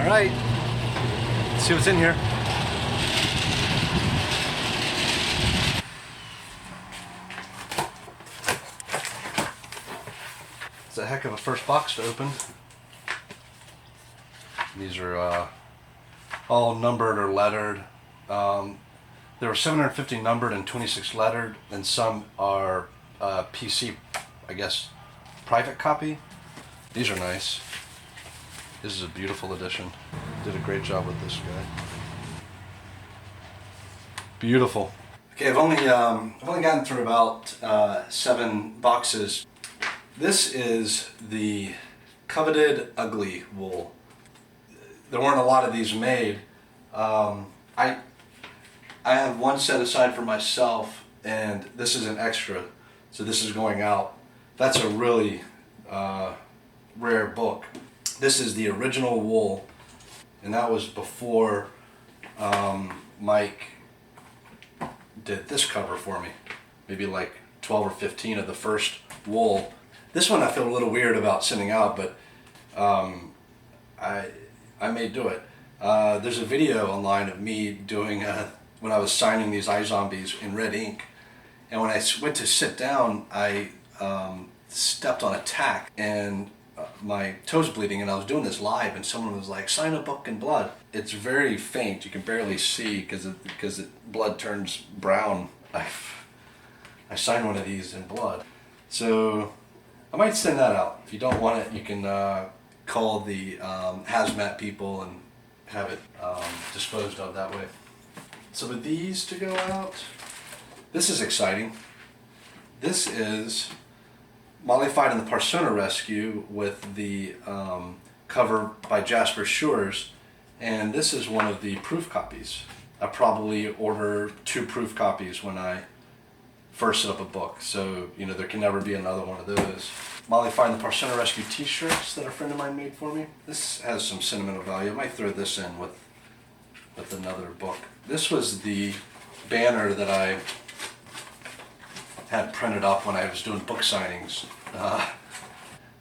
right, let's see what's in here. It's a heck of a first box to open. These are all numbered or lettered. There were 750 numbered and 26 lettered, and some are PC, I guess, private copy. These are nice. This is a beautiful edition. Did a great job with this guy. Beautiful. Okay, I've only gotten through about 7 boxes. This is the coveted ugly wool. There weren't a lot of these made. I have one set aside for myself, and this is an extra, so this is going out. That's a really rare book. This is the original wool, and that was before Mike did this cover for me. Maybe like 12 or 15 of the first wool. This one I feel a little weird about sending out, but I may do it. There's a video online of me doing when I was signing these iZombies in red ink, and when I went to sit down, I stepped on a tack and my toes bleeding, and I was doing this live, and someone was like, "Sign a book in blood." It's very faint; you can barely see because blood turns brown. I signed one of these in blood, so I might send that out. If you don't want it, you can call the hazmat people and have it disposed of that way. So with these to go out, this is exciting. This is Mollified in the Parsona Rescue with the cover by Jasper Shores, and this is one of the proof copies. I probably order 2 proof copies when I first set up a book, so you know there can never be another one of those. Mollified in the Parsona Rescue t-shirts that a friend of mine made for me. This has some sentimental value. I might throw this in with another book. This was the banner that I had printed up when I was doing book signings.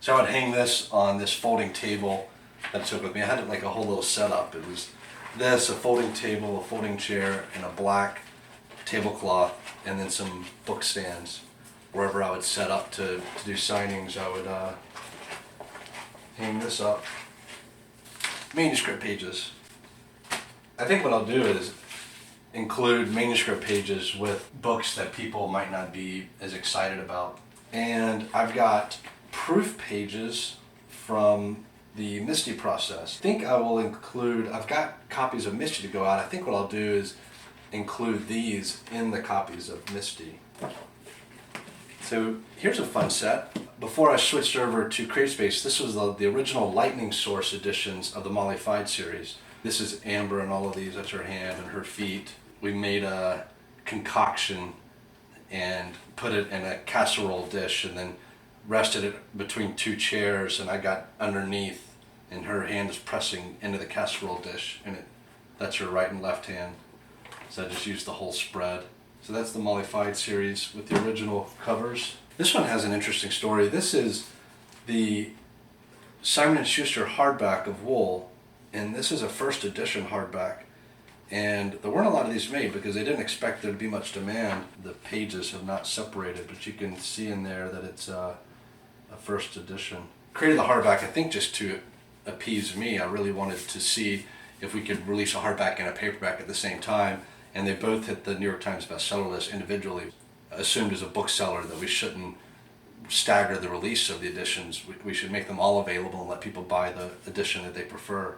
So I would hang this on this folding table that I took with me. I had like a whole little setup. It was this, a folding table, a folding chair, and a black tablecloth, and then some book stands. Wherever I would set up to do signings, I would hang this up. Manuscript pages. I think what I'll do is include manuscript pages with books that people might not be as excited about. And I've got proof pages from the Misty process. I think I will include, I've got copies of Misty to go out. I think what I'll do is include these in the copies of Misty. So here's a fun set. Before I switched over to CreateSpace, this was the original Lightning Source editions of the Mollified series. This is Amber and all of these. That's her hand and her feet. We made a concoction and put it in a casserole dish and then rested it between 2 chairs, and I got underneath and her hand is pressing into the casserole dish, and that's her right and left hand. So I just used the whole spread. So that's the Mollified series with the original covers. This one has an interesting story. This is the Simon & Schuster hardback of wool, and this is a first edition hardback. And there weren't a lot of these made because they didn't expect there to be much demand. The pages have not separated, but you can see in there that it's a first edition. Created the hardback, I think, just to appease me. I really wanted to see if we could release a hardback and a paperback at the same time, and they both hit the New York Times bestseller list individually. Assumed as a bookseller that we shouldn't stagger the release of the editions. We should make them all available and let people buy the edition that they prefer.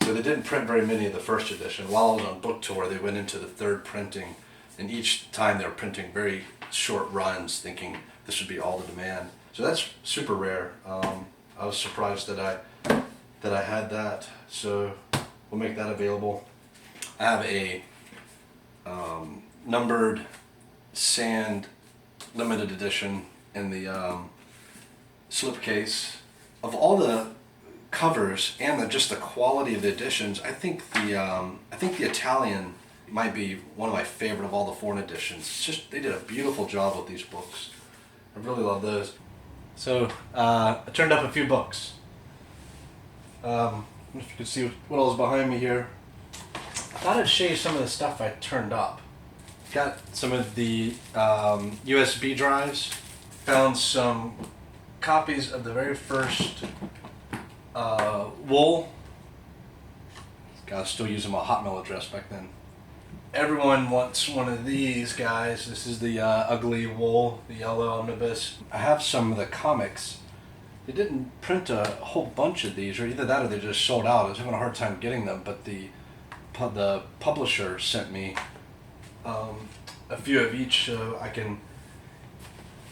So they didn't print very many of the first edition. While I was on book tour, they went into the 3rd printing, and each time they were printing very short runs, thinking this would be all the demand. So that's super rare. I was surprised that I had that. So we'll make that available. I have a numbered sand limited edition in the slipcase. Of all the covers and just the quality of the editions, I think the Italian might be one of my favorite of all the foreign editions. It's just, they did a beautiful job with these books. I really love those. So I turned up a few books. don't know if you can see what else is behind me here. I thought I'd show you some of the stuff I turned up. Got some of the USB drives. Found some copies of the very first Wool. I was still using my Hotmail address back then. Everyone wants one of these guys. This is the ugly Wool, the yellow omnibus. I have some of the comics. They didn't print a whole bunch of these, or either that or they just sold out. I was having a hard time getting them, but the publisher sent me a few of each, so I can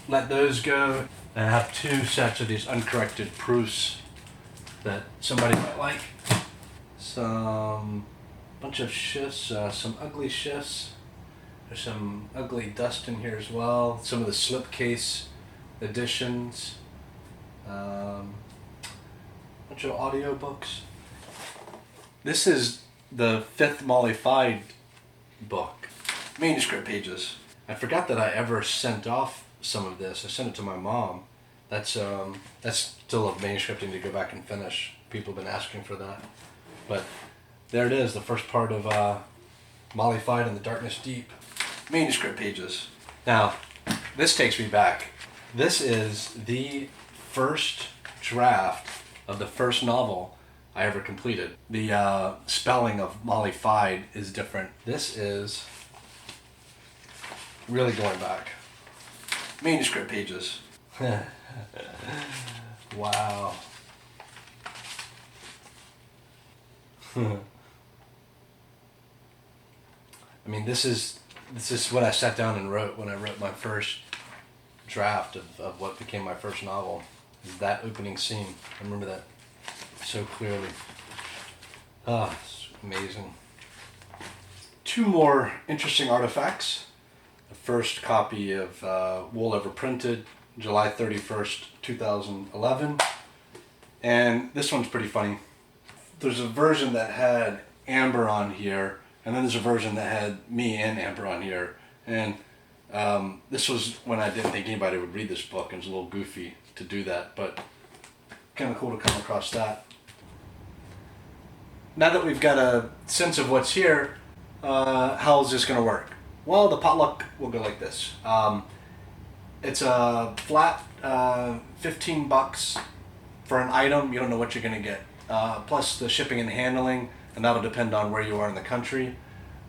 let those go. And I have 2 sets of these uncorrected proofs that somebody might like. Some bunch of shifts, some ugly shifts. There's some ugly dust in here as well. Some of the slipcase editions. Bunch of audiobooks. This is the 5th Molly Fide book. Manuscript pages. I forgot that I ever sent off some of this. I sent it to my mom. That's still a manuscript I need to go back and finish. People have been asking for that. But there it is, the first part of Molly Fide and the Darkness Deep. Manuscript pages. Now, this takes me back. This is the first draft of the first novel I ever completed. The spelling of Molly Fide is different. This is really going back. Manuscript pages. Wow. I mean, this is what I sat down and wrote when I wrote my first draft of what became my first novel. Is that opening scene. I remember that so clearly. Ah, it's amazing. 2 more interesting artifacts. The first copy of Wool ever printed, July 31st, 2011. And this one's pretty funny. There's a version that had Amber on here, and then there's a version that had me and Amber on here. And this was when I didn't think anybody would read this book, and it was a little goofy to do that, but kind of cool to come across that. Now that we've got a sense of what's here, how is this going to work? Well, the potluck will go like this. It's a flat $15 for an item. You don't know what you're going to get. Plus the shipping and handling, and that'll depend on where you are in the country.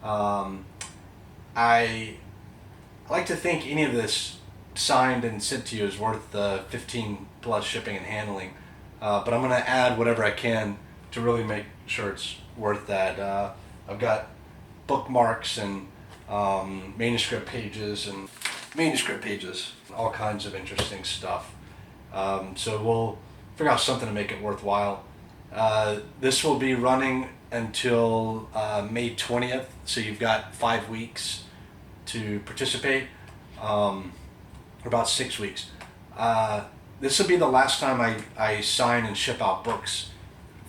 I like to think any of this signed and sent to you is worth the 15 plus shipping and handling, but I'm going to add whatever I can to really make sure it's worth that. I've got bookmarks and manuscript pages, all kinds of interesting stuff. So we'll figure out something to make it worthwhile. This will be running until May 20th, so you've got 5 weeks to participate, or about 6 weeks. This will be the last time I sign and ship out books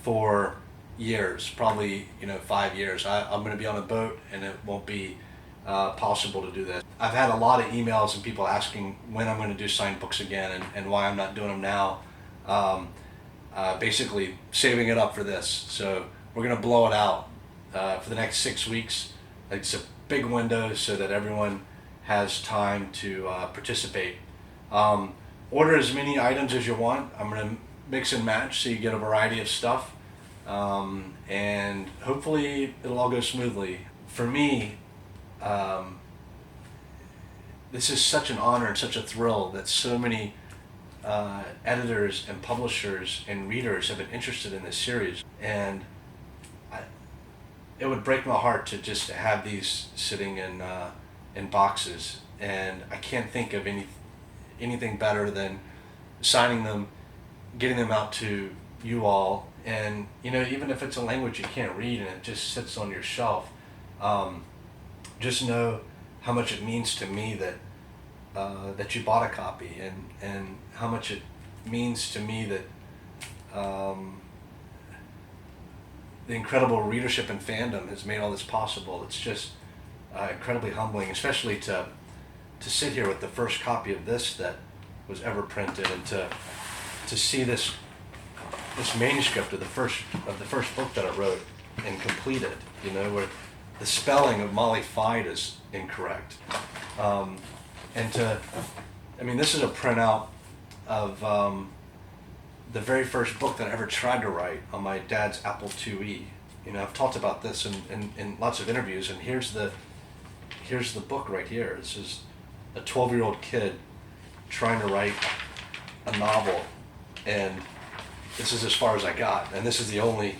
for years, probably 5 years. I'm going to be on a boat, and it won't be possible to do this. I've had a lot of emails and people asking when I'm going to do signed books again, and why I'm not doing them now. Basically saving it up for this. So we're going to blow it out for the next 6 weeks. It's a big window so that everyone has time to participate. Order as many items as you want. I'm going to mix and match so you get a variety of stuff. And hopefully it'll all go smoothly. For me, this is such an honor and such a thrill that so many editors and publishers and readers have been interested in this series, and it would break my heart to just have these sitting in boxes, and I can't think of anything better than signing them, getting them out to you all, and even if it's a language you can't read and it just sits on your shelf, just know how much it means to me that you bought a copy, and how much it means to me that the incredible readership and fandom has made all this possible. It's just incredibly humbling, especially to sit here with the first copy of this that was ever printed, and to see this this manuscript of the first book that I wrote and completed. You know, where the spelling of Molly Fied is incorrect, this is a printout of the very first book that I ever tried to write on my dad's Apple IIe. You know, I've talked about this in lots of interviews, and here's the book right here. This is a 12-year-old kid trying to write a novel, and this is as far as I got, and this is the only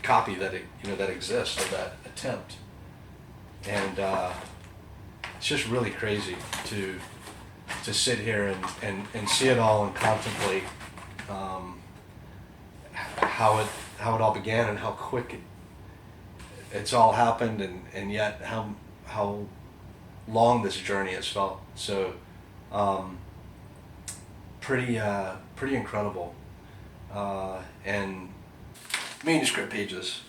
copy that exists of that attempt. And it's just really crazy to sit here and see it all and contemplate how it all began and how quick it's all happened, and yet how long this journey has felt. So pretty incredible. And manuscript pages.